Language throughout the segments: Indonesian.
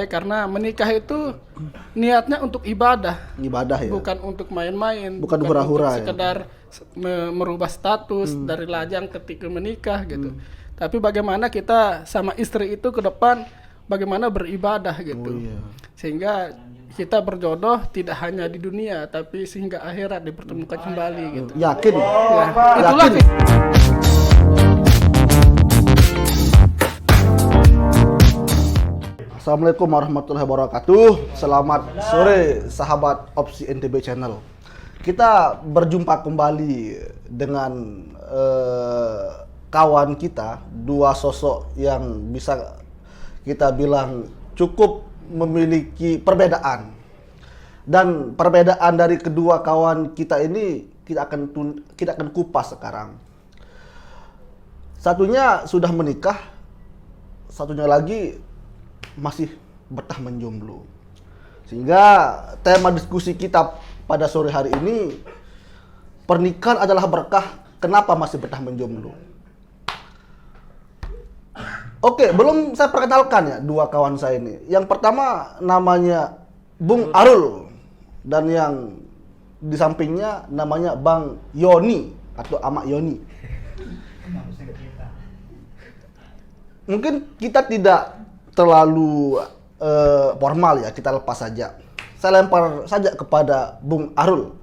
saya karena menikah itu niatnya untuk ibadah. Ibadah ya. Bukan untuk main-main. Bukan hura-hura untuk ya. sekedar merubah status dari lajang ketika menikah gitu. Tapi bagaimana kita sama istri itu ke depan bagaimana beribadah gitu. Oh, iya. Sehingga kita berjodoh tidak hanya di dunia tapi sehingga akhirat dipertemukan kembali gitu. Yakin? Ya, itulah Yakin? Assalamualaikum warahmatullahi wabarakatuh. Selamat sore sahabat Opsi NTB Channel. Kita berjumpa kembali dengan kawan kita, dua sosok yang bisa kita bilang cukup memiliki perbedaan. Dan perbedaan dari kedua kawan kita ini kita akan kupas sekarang. Satunya sudah menikah, satunya lagi masih betah menjomblo. Sehingga tema diskusi kita pada sore hari ini, pernikahan adalah berkah, kenapa masih betah menjomblo? Oke, belum saya perkenalkan ya dua kawan saya ini. Yang pertama namanya Bung Arul dan yang di sampingnya namanya Bang Yoni atau Amak Yoni. Mungkin kita tidak terlalu formal ya, kita lepas saja. Saya lempar saja kepada Bung Arul.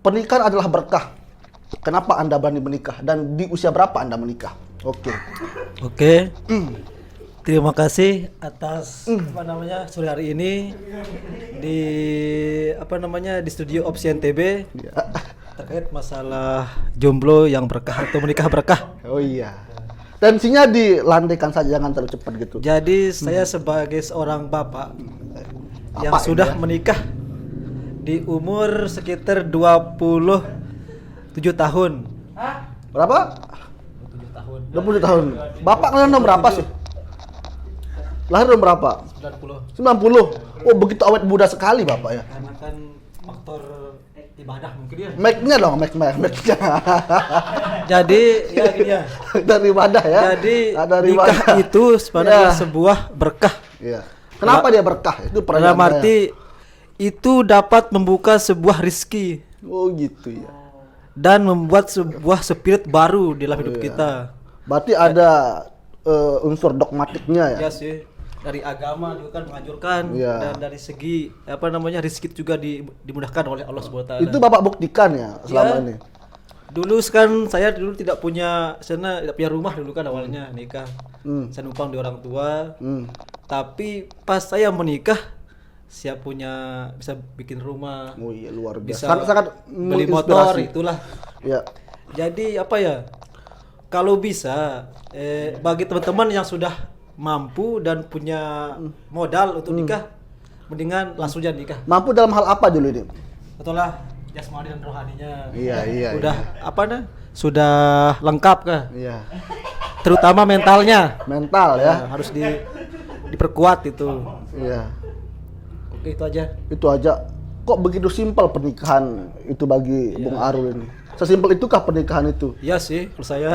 Pernikahan adalah berkah. Kenapa Anda berani menikah dan di usia berapa Anda menikah? Oke. Terima kasih atas sore hari ini di di studio Opsi NTB terkait masalah jomblo yang berkah atau menikah berkah. Oh iya. Tensinya dilandaikan saja, jangan terlalu cepat gitu. Jadi saya sebagai seorang bapak yang sudah menikah di umur sekitar 27 tahun. Berapa? 27 tahun. 20 tahun. Bapak kalian nomor berapa sih? Lahir nomor berapa? 90. 90. Oh, begitu awet muda sekali Bapak ya. Karena kan faktor ibadah mungkin ya. Mic-nya dong, mic-nya. Jadi ya gini ya. Dari ibadah ya. Jadi dari nikah ibadah. itu sebenarnya sebuah berkah. Iya. Kenapa dia berkah? Itu Dalam arti itu dapat membuka sebuah rizki Oh gitu ya. dan membuat sebuah spirit baru di dalam hidup kita. Berarti ada unsur dogmatiknya ya. Ya sih. Dari agama juga kan menganjurkan Iya. dan dari segi rizki juga dimudahkan oleh Allah SWT. Itu Bapak buktikan ya selama ini. Dulu kan saya tidak punya rumah dulu kan awalnya nikah. Saya numpang di orang tua. Tapi pas saya menikah siap bisa bikin rumah. Oh iya, luar Bisa biasa. Sangat beli motor menginspirasi. itulah. Ya. Jadi kalau bisa bagi teman-teman yang sudah mampu dan punya modal untuk nikah, mendingan langsung aja nikah. Mampu dalam hal apa dulu ini? Itulah jasmani dan rohaninya. Iya. Udah sudah lengkap kah? Iya. Terutama mentalnya. Mental ya. Harus diperkuat itu. Iya. Oke, itu aja. Itu aja. Kok begitu simpel pernikahan itu bagi Bung Arul ini? Sesimpel itukah pernikahan itu? Iya sih, kalau saya.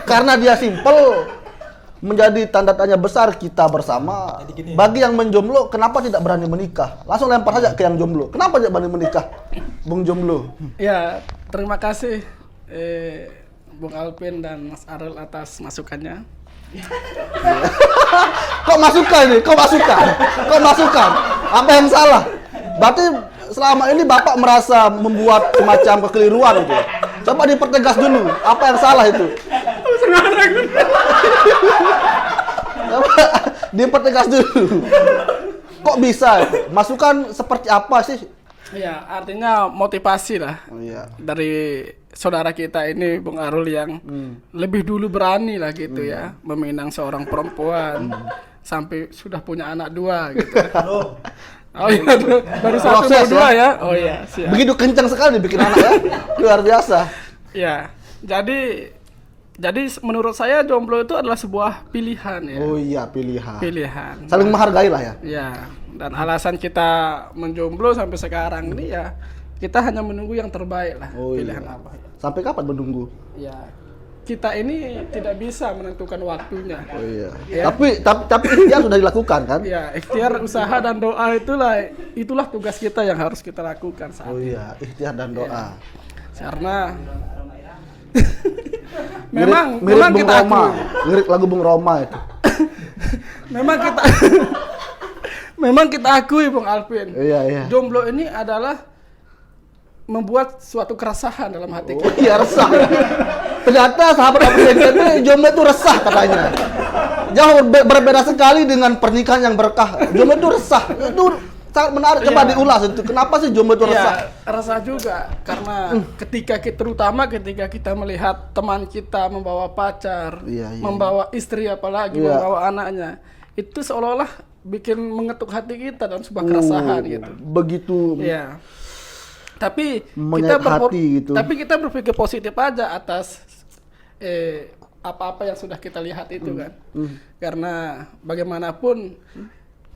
Karena dia simpel, menjadi tanda tanya besar kita bersama. Jadi gini. Bagi yang menjomblo, kenapa tidak berani menikah? Langsung lempar saja ke yang jomblo. Kenapa tidak berani menikah, Bung Jomblo? Ya, terima kasih Bung Alvin dan Mas Arul atas masukannya. Kok masukan ini? Kok masukan? Apa yang salah? Berarti selama ini Bapak merasa membuat semacam kekeliruan itu. Coba dipertegas dulu, apa yang salah itu? Coba dipertegas dulu. Kok bisa? Masukan seperti apa sih? Ya, artinya motivasi lah. Oh iya. Dari saudara kita ini Bung Arul yang lebih dulu berani lah gitu ya, meminang seorang perempuan sampai sudah punya anak 2 gitu. Oh iya, baru 1 Proses baru 2 ya. Oh iya, siap. Begitu kencang sekali bikin anak ya. Luar biasa. Ya, jadi menurut saya jomblo itu adalah sebuah pilihan ya. Oh iya, pilihan. Pilihan. Saling menghargai lah ya. Ya, dan alasan kita menjomblo sampai sekarang ini ya kita hanya menunggu yang terbaik lah. Oh, pilihan iya. apa. Sampai kapan menunggu? Ya, kita ini tidak bisa menentukan waktunya. Oh iya. Ya. Tapi ikhtiar sudah dilakukan kan? Ya, ikhtiar, usaha dan doa itulah tugas kita yang harus kita lakukan saat Oh ini. iya, ikhtiar dan doa. Karena Mirip memang Bung kita Roma, akui, mirip lagu Bung Roma itu. memang kita memang kita akui Bung Alvin. Iya. Jomblo ini adalah membuat suatu keresahan dalam hati Oh kita. iya, resah. Ternyata sahabat presiden ini jomblo itu resah katanya. Jauh berbeda sekali dengan pernikahan yang berkah. Jomblo itu resah. Itu sangat menarik. Coba Iya. diulas itu. Kenapa sih jomblo itu resah? Iya, resah juga karena terutama ketika kita melihat teman kita membawa pacar, Iya. membawa istri apalagi Iya. membawa anaknya, itu seolah-olah bikin mengetuk hati kita dalam sebuah keresahan gitu. Begitu. Iya. Tapi Menyayat hati gitu. tapi kita berpikir positif aja atas apa-apa yang sudah kita lihat itu kan. Karena bagaimanapun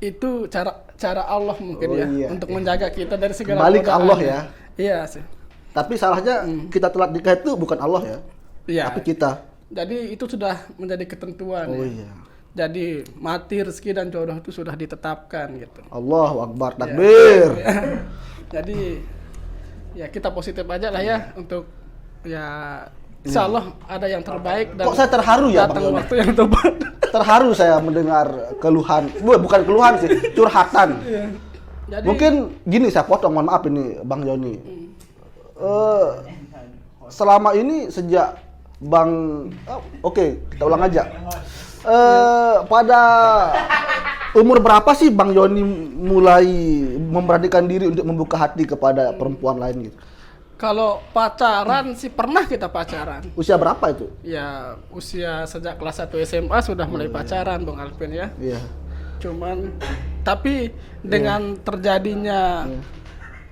itu cara Allah mungkin Oh, ya iya, untuk menjaga kita dari segala Kembali ke godaan Allah ya. Iya sih. Tapi salahnya kita telat nikah itu bukan Allah ya. Iya. Tapi kita. Jadi itu sudah menjadi ketentuan. Oh ya. iya. Jadi mati, rezeki dan jodoh itu sudah ditetapkan gitu. Allahu Akbar, takbir. Jadi ya kita positif aja lah ya untuk ya insya Allah ada yang terbaik dan Kok saya terharu ya, Bang datang Yoni? waktu yang tepat. Terharu saya mendengar keluhan. Bukan keluhan sih, curhatan. Jadi Mungkin gini, saya potong, mohon maaf ini Bang Yoni. Selama ini sejak kita ulang aja. Pada umur berapa sih Bang Yoni mulai memberanikan diri untuk membuka hati kepada perempuan lain gitu? kalau pacaran sih pernah kita pacaran. Usia berapa itu? Ya usia sejak kelas 1 SMA sudah mulai pacaran Bang Alvin ya. Iya. Cuman tapi dengan terjadinya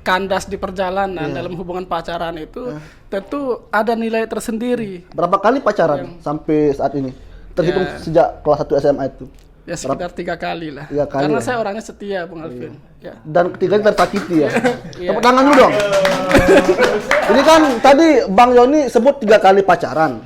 kandas di perjalanan dalam hubungan pacaran itu tentu ada nilai tersendiri. Berapa kali pacaran sampai saat ini? Terhitung Ya. sejak kelas 1 SMA itu. Ya sekitar 3 kali lah. 3 kali Karena ya? saya orangnya setia Bang Alvin. Ya. Dan ketiganya tersakiti ya. Iya. Tepuk tangan dulu dong. Ini kan tadi Bang Yoni sebut 3 kali pacaran.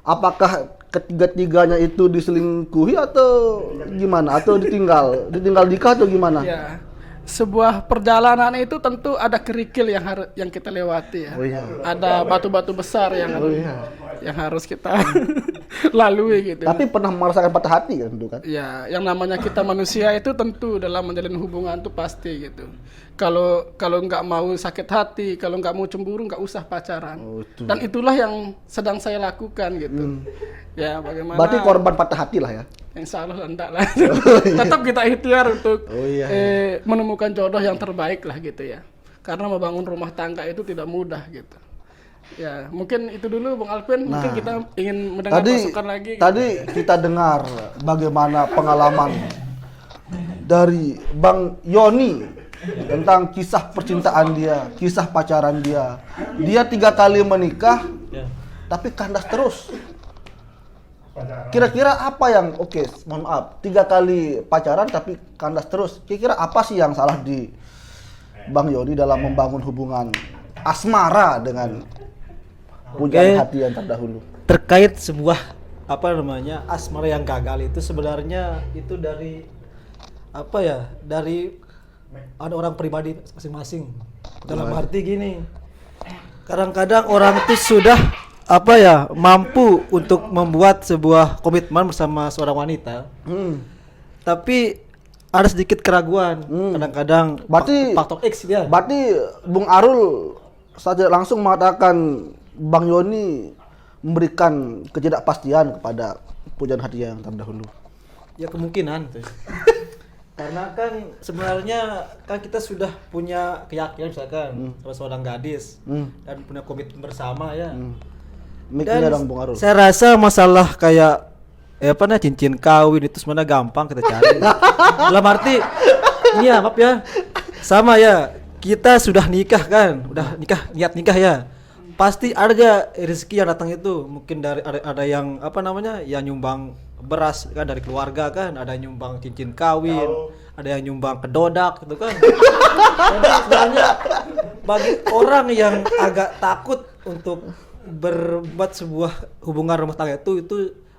Apakah ketiga-tiganya itu diselingkuhi atau gimana? Atau ditinggal nikah atau gimana? Ya. Sebuah perjalanan itu tentu ada kerikil yang kita lewati ya. Oh iya. Ada batu-batu besar yang harus kita lalui gitu. Tapi pernah merasakan patah hati kan itu kan? Ya, yang namanya kita manusia itu tentu dalam menjalin hubungan itu pasti gitu. Kalau nggak mau sakit hati, kalau nggak mau cemburu, nggak usah pacaran. Oh, itu. Dan itulah yang sedang saya lakukan gitu. Ya, bagaimana? Berarti korban patah hati lah ya? Insya Allah enggak lah. Tetap kita ikhtiar untuk menemukan jodoh yang terbaik lah gitu ya. Karena membangun rumah tangga itu tidak mudah gitu. Ya, mungkin itu dulu Bang Alvin. Mungkin kita ingin mendengar masukan lagi. Tadi kita dengar bagaimana pengalaman dari Bang Yoni tentang kisah percintaan dia, kisah pacaran dia. Dia 3 kali menikah, tapi kandas terus. Kira-kira apa yang mohon maaf, 3 kali pacaran tapi kandas terus. Kira-kira apa sih yang salah di Bang Yoni dalam membangun hubungan asmara dengan pujaan hati yang terdahulu? Terkait sebuah asmara yang gagal itu sebenarnya itu dari dari ada orang pribadi masing-masing. Dalam arti gini, kadang-kadang orang itu sudah mampu untuk membuat sebuah komitmen bersama seorang wanita, tapi ada sedikit keraguan. Kadang-kadang Berarti faktor X dia. Berarti Bung Arul saja langsung mengatakan Bang Yoni memberikan ketidakpastian kepada pujaan hati yang terdahulu. Ya kemungkinan tuh. Karena kan sebenarnya kan kita sudah punya keyakinan misalkan sama seorang gadis dan punya komitmen bersama ya. Mikirnya dong Bung Arul. Saya rasa masalah kayak cincin kawin itu sebenarnya gampang kita cari. Dalam arti ini ya maaf ya, sama ya, kita sudah nikah kan, udah niat nikah ya, pasti ada rezeki yang datang itu. Mungkin dari ada yang yang nyumbang beras kan dari keluarga kan, ada yang nyumbang cincin kawin, ada yang nyumbang kedodak gitu kan. Jadi sebenarnya bagi orang yang agak takut untuk berbuat sebuah hubungan rumah tangga itu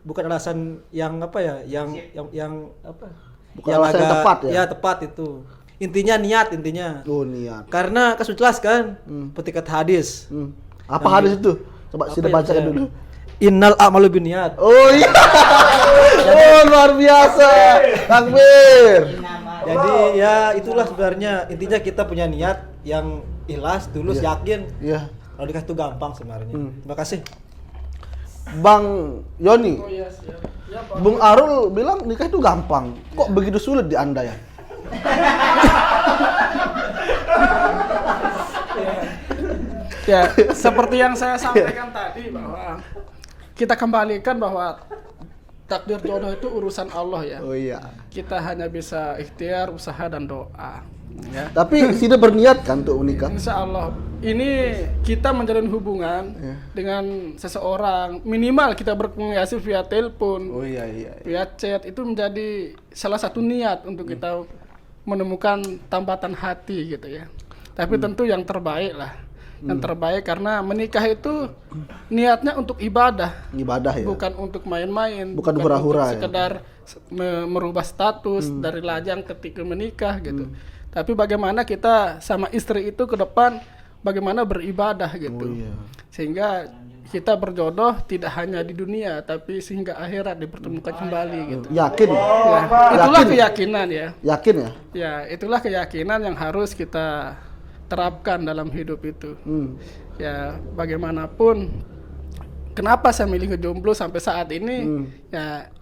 bukan alasan yang apa ya, yang apa? Bukan alasan yang tepat ya? Ya tepat itu. Intinya niat intinya. Oh, niat. Karena kan sudah jelas kan, ketika hadis. Apa hadis itu? Coba Apa kita ya, bacakan saya- dulu. Innal a'malu binniyat. Oh iya. Oh, luar biasa. Takbir. Jadi ya itulah sebenarnya intinya kita punya niat yang ikhlas, tulus, yakin. Iya. Kalau dikasih itu gampang sebenarnya. Terima kasih. Bang Yoni, Oh iya, siap. Ya, Pak. Bung Arul bilang nikah itu gampang. Kok begitu sulit di Anda ya? Ya, seperti yang saya sampaikan tadi bahwa kita kembalikan bahwa takdir jodoh itu urusan Allah ya. Oh iya. Kita hanya bisa ikhtiar, usaha dan doa. Ya. Tapi tidak berniat kan untuk menikah? Insya Allah ini kita menjalin hubungan dengan seseorang, minimal kita berkomunikasi via telepon, Oh iya iya. via chat, itu menjadi salah satu niat untuk kita menemukan tambatan hati gitu ya. Tapi tentu yang terbaik lah, yang terbaik karena menikah itu niatnya untuk ibadah, Ibadah ya. bukan untuk main-main, Bukan hura-hura untuk ya. sekedar merubah status dari lajang ketika menikah gitu. Tapi bagaimana kita sama istri itu ke depan bagaimana beribadah gitu. Oh, iya. Sehingga kita berjodoh tidak hanya di dunia tapi sehingga akhirat dipertemukan kembali gitu. Yakin? Ya, itulah Yakin? keyakinan ya. Yakin ya? Ya, itulah keyakinan yang harus kita terapkan dalam hidup itu. Ya, bagaimanapun kenapa saya milih jomblo sampai saat ini? Ya,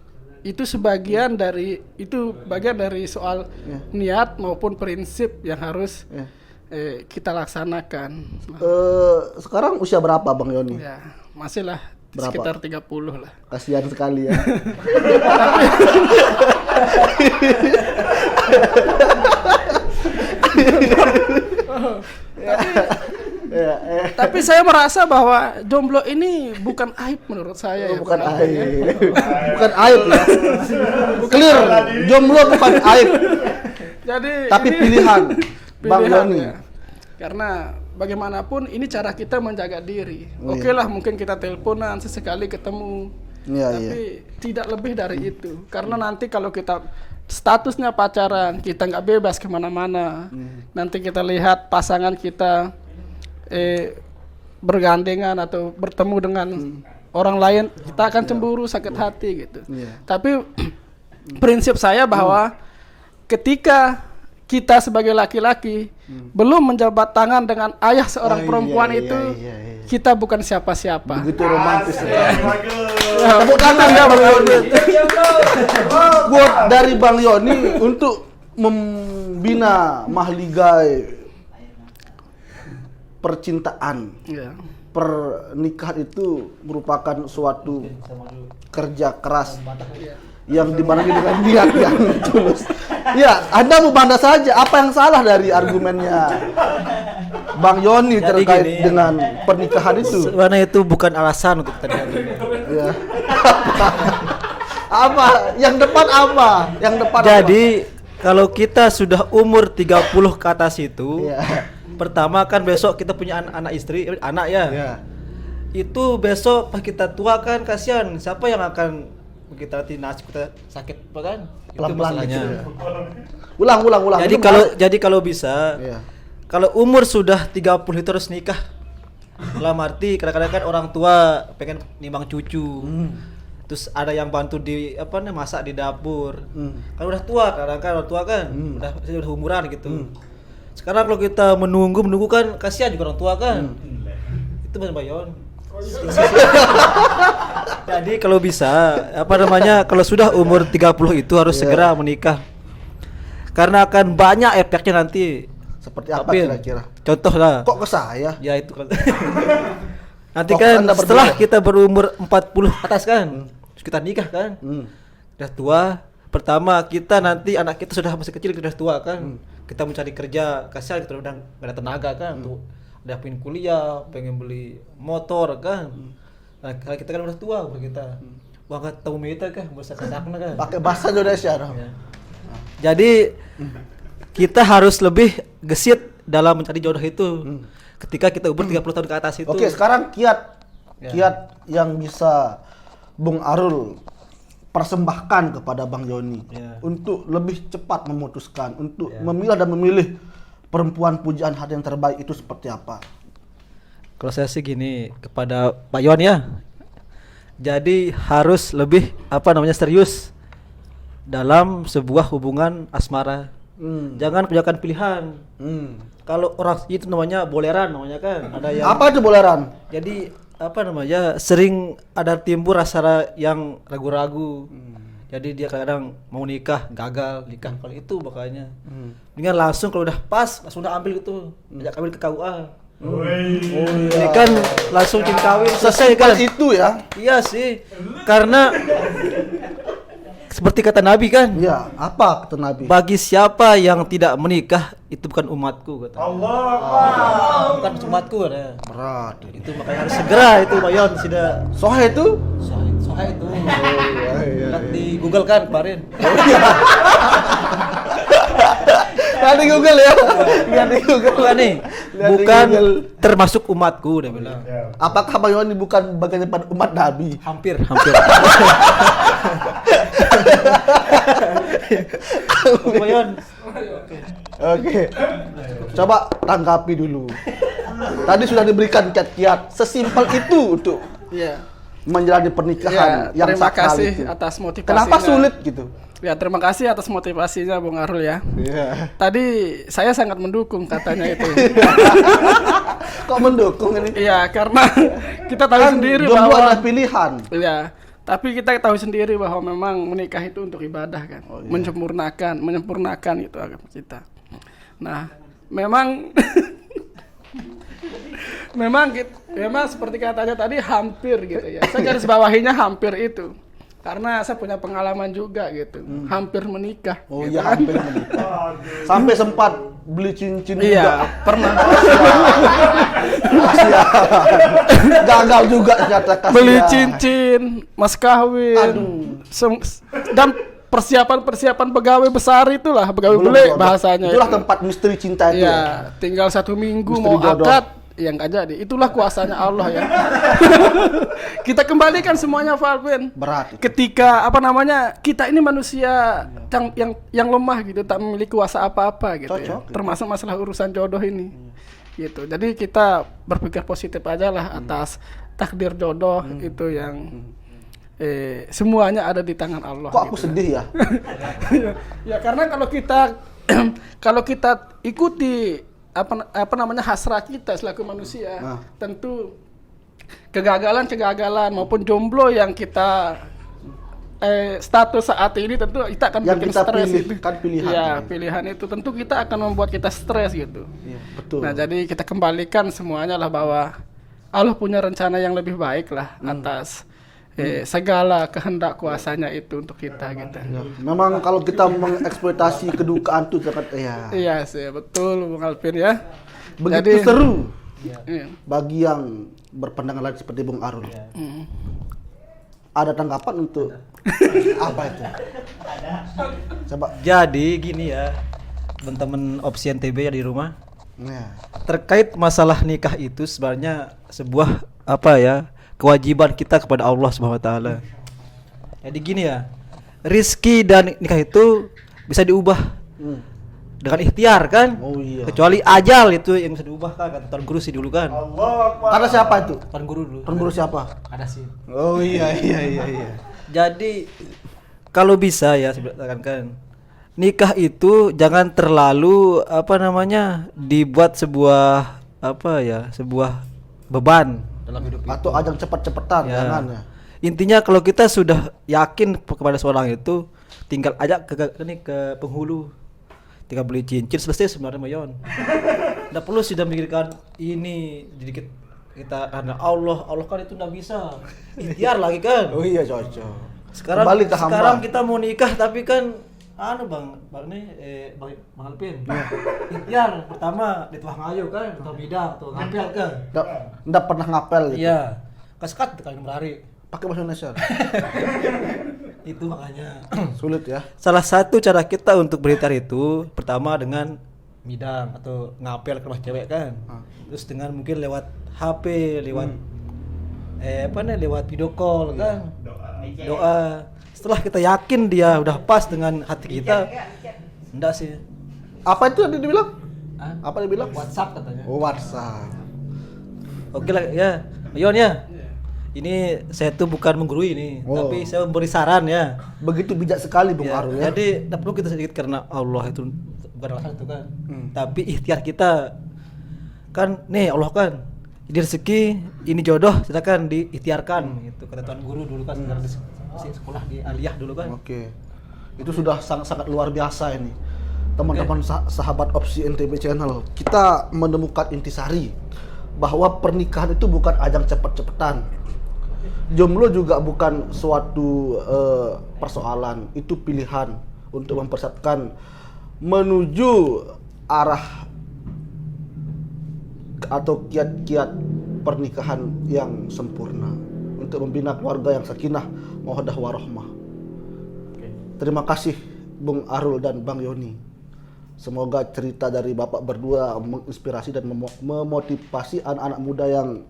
itu bagian dari soal niat maupun prinsip yang harus kita laksanakan. Sekarang usia berapa Bang Yoni? Ya, masih lah Berapa? sekitar 30 lah. Kasihan sekali ya. Tapi saya merasa bahwa jomblo ini bukan aib menurut saya. Ya, Bukan Bang. aib. Bukan aib ya. Clear. Jomblo bukan aib. Jadi Tapi ini pilihan. Bang Yoni. ya. Karena bagaimanapun ini cara kita menjaga diri. Oh, Oke lah mungkin kita teleponan sesekali ketemu. Iya, Tapi tidak lebih dari itu. Karena nanti kalau kita statusnya pacaran, kita nggak bebas kemana-mana. Nanti kita lihat pasangan kita bergandengan atau bertemu dengan orang lain, kita akan cemburu, sakit hati gitu. Iya. Tapi prinsip saya bahwa ketika kita sebagai laki-laki belum menjabat tangan dengan ayah seorang Oh, perempuan iya, itu, iya, iya. kita bukan siapa-siapa. Begitu romantis ya. Ya, Tepuk tangan ya Bang Yoni. Buat dari Bang Yoni untuk membina mahligai percintaan. ya. Pernikahan itu merupakan suatu kerja keras yang dibarengi dengan niat yang tulus. Ya, Anda membantah saja apa yang salah dari argumennya Bang Yoni Jadi terkait gini, dengan pernikahan itu. Sebenarnya itu bukan alasan untuk kita nikah. Ya. Apa? Yang depan apa? Yang depan Jadi kalau kita sudah umur 30 ke atas itu, Iya. pertama kan besok kita punya anak istri, anak ya. Ya. Itu besok pas kita tua kan kasihan, siapa yang akan kita nanti nasib kita sakit apa kan? Itu Pelan-pelan masalahnya. gitu ya. Ulang. Jadi Itu kalau bisa, Iya. kalau umur sudah 30 itu harus nikah. Dalam arti kadang-kadang kan orang tua pengen nimbang cucu. Terus ada yang bantu di masak di dapur. Kan udah tua, kadang-kadang orang tua kan udah umuran gitu. Sekarang kalau kita menunggu kan kasihan juga orang tua kan. Itu Mas Bayon. Jadi kalau bisa kalau sudah umur 30 itu harus segera menikah. Karena akan banyak efeknya nanti. Seperti apa Tapi, kira-kira? Contoh lah. Kok ke saya? Ya itu kan. Nanti Oh, kan Anda setelah berbeda. kita berumur 40 atas kan, terus kita nikah kan, udah tua. Pertama kita nanti anak kita sudah masih kecil, kita sudah tua kan, kita mencari kerja, kasihan kita udah gak ada tenaga kan, tuh udah pengen kuliah, pengen beli motor kan. Nah kalau kita kan udah tua umur kita, wah nggak tahu meter kan, bisa kesakna kan. Pakai bahasa Indonesia dong. Ya. Jadi kita harus lebih gesit dalam mencari jodoh itu. Ketika kita umur 30 tahun ke atas itu. Oke, sekarang kiat kiat yang bisa Bung Arul persembahkan kepada Bang Joni untuk lebih cepat memutuskan, untuk memilah dan memilih perempuan pujaan hati yang terbaik itu seperti apa? Kalau saya sih gini kepada Pak Yon ya. Jadi harus lebih serius dalam sebuah hubungan asmara. Jangan punya pilihan. Kalau orang itu namanya boleran namanya kan. Ada yang Apa itu boleran? jadi sering ada timbul rasa yang ragu-ragu. Jadi dia kadang mau nikah gagal nikah kalau itu makanya. Dengan langsung kalau udah pas langsung udah ambil itu, ajak ambil ke KUA. Ini kan langsung cinta kawin selesai kan. Itu ya. Iya sih. Karena seperti kata Nabi kan. Iya, apa kata Nabi? Bagi siapa yang tidak menikah itu bukan umatku kata. Allah. Bukan umatku ada. Berat. Itu makanya harus segera itu Pak Yon sudah Sohe itu? soalnya itu. Lihat di Google kan kemarin. Lihat di Google ya. Lihat di Google. Bukan nih. Lihat di Bukan Google. termasuk umatku dia bilang. Apakah Bang Yoni bukan bagian daripada umat Nabi? Hampir. Pak Yon. Oke. Coba tanggapi dulu. Tadi sudah diberikan kiat-kiat sesimpel itu untuk Iya. menjalani pernikahan yang terima sakral kasih itu. atas motivasinya. Kenapa sulit gitu? Ya, terima kasih atas motivasinya Bung Arul ya. Iya. Tadi saya sangat mendukung katanya itu. Kok mendukung ini? Iya, karena kita tahu sendiri jomblo bahwa adalah pilihan. iya, tapi kita tahu sendiri bahwa memang menikah itu untuk ibadah kan. Menyempurnakan itu agama kita. Nah, memang memang seperti katanya tadi hampir gitu ya. Saya garis bawahinya hampir itu. Karena saya punya pengalaman juga gitu. Hampir menikah. Oh gitu iya, kan. hampir menikah. Sampai sempat beli cincin Iya, juga. pernah. Kasihan. Gagal juga ternyata kasihan. Beli cincin, mas kawin. Aduh. Dan persiapan pegawai besar itulah, pegawai Belum beli jodoh. bahasanya. Itulah itu. tempat misteri cinta itu. Iya, tinggal 1 minggu Misteri mau jodoh. akad, yang nggak jadi. Itulah kuasanya Allah ya. Kita kembalikan semuanya Valvin. Berat. Ketika kita ini manusia yang lemah gitu, tak memiliki kuasa apa-apa gitu ya. Cocok. Termasuk masalah urusan jodoh ini. Gitu. Jadi kita berpikir positif aja lah atas takdir jodoh itu yang semuanya ada di tangan Allah. Kok aku gitu. sedih ya? Ya karena kalau kita ikuti hasrah kita selaku manusia, tentu kegagalan maupun jomblo yang kita status saat ini tentu kita akan Yang bikin kita stres pilih, itu. kan pilihan. Ya, pilihan itu tentu kita akan membuat kita stres gitu. Iya, betul. Nah, jadi kita kembalikan semuanya lah bahwa Allah punya rencana yang lebih baik lah atas segala kehendak kuasanya itu untuk kita gitu. Ya, memang kalau kita mengeksploitasi kedukaan itu sangat Iya sih, betul Bung Alvin ya. begitu Jadi- seru Iya. bagi yang berpandangan lain seperti Bung Arul. Ada tanggapan untuk apa itu? Coba. Jadi gini ya, teman-teman opsi NTB ya di rumah. Nah, Terkait masalah nikah itu sebenarnya sebuah kewajiban kita kepada Allah Subhanahu wa taala. Jadi gini ya, rizki dan nikah itu bisa diubah dengan ikhtiar kan? Oh iya. Kecuali ajal itu yang bisa diubah kan, kata Tuan Guru sih dulu kan. Ada siapa itu? Tuan Guru dulu. Tuan Guru siapa? Ada sih. Oh iya. Jadi kalau bisa ya saya katakan nikah itu jangan terlalu dibuat sebuah sebuah beban dalam hidup Atau ajang cepat-cepatan, ya. jangan ya. Intinya kalau kita sudah yakin kepada seorang itu tinggal ajak ke penghulu, tinggal beli cincin selesai sebenarnya Mayon. Nggak perlu sudah memikirkan ini sedikit kita karena Allah kan itu nggak bisa ikhtiar lagi kan. Oh iya, cocok. Sekarang Kembali ke hamba. sekarang kita mau nikah tapi kan bang Alpin. Ikhtiar pertama di tuah ngayu kan, tuah bidang, tuah ngapel kan. Nggak pernah ngapel gitu. Iya. Kaskat kali berhari. Pakai bahasa Indonesia. Itu makanya. Sulit ya. Salah satu cara kita untuk berikhtiar itu pertama dengan midang atau ngapel ke rumah cewek kan. Terus dengan mungkin lewat HP, lewat lewat video call kan. Doa. Setelah kita yakin dia udah pas dengan hati kita, enggak sih. Apa itu yang dibilang? Apa dia bilang? WhatsApp katanya. Oh, WhatsApp. Oke lah ya, Yon ya. Ini saya tuh bukan menggurui ini, tapi saya memberi saran ya. Begitu bijak sekali Bung Ya, Arul ya. jadi tidak perlu kita sedikit karena Allah itu bukan alasan itu kan. Tapi ikhtiar kita kan nih Allah kan. Ini rezeki, ini jodoh, silakan diikhtiarkan gitu. Kata tuan guru dulu kan sekarang di sekolah di aliyah dulu kan. Oke. Itu sudah sangat-sangat luar biasa ini. Teman-teman sahabat Opsi NTB Channel, kita menemukan intisari bahwa pernikahan itu bukan ajang cepet-cepetan. Jomblo juga bukan suatu persoalan, itu pilihan untuk mempersiapkan menuju arah atau kiat-kiat pernikahan yang sempurna untuk membina keluarga yang sakinah, mawaddah warahmah. Terima kasih Bung Arul dan Bang Yoni. Semoga cerita dari Bapak berdua menginspirasi dan memotivasi anak-anak muda yang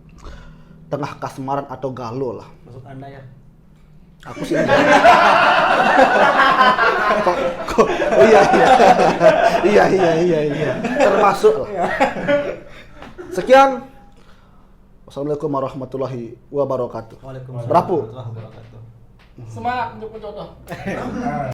tengah kasmaran atau galau lah. Maksud Anda ya? Aku sih enggak. Oh iya. Termasuk lah. Sekian. Wassalamualaikum warahmatullahi wabarakatuh. Waalaikumsalam Berapu. warahmatullahi wabarakatuh. Semangat untuk menjodoh.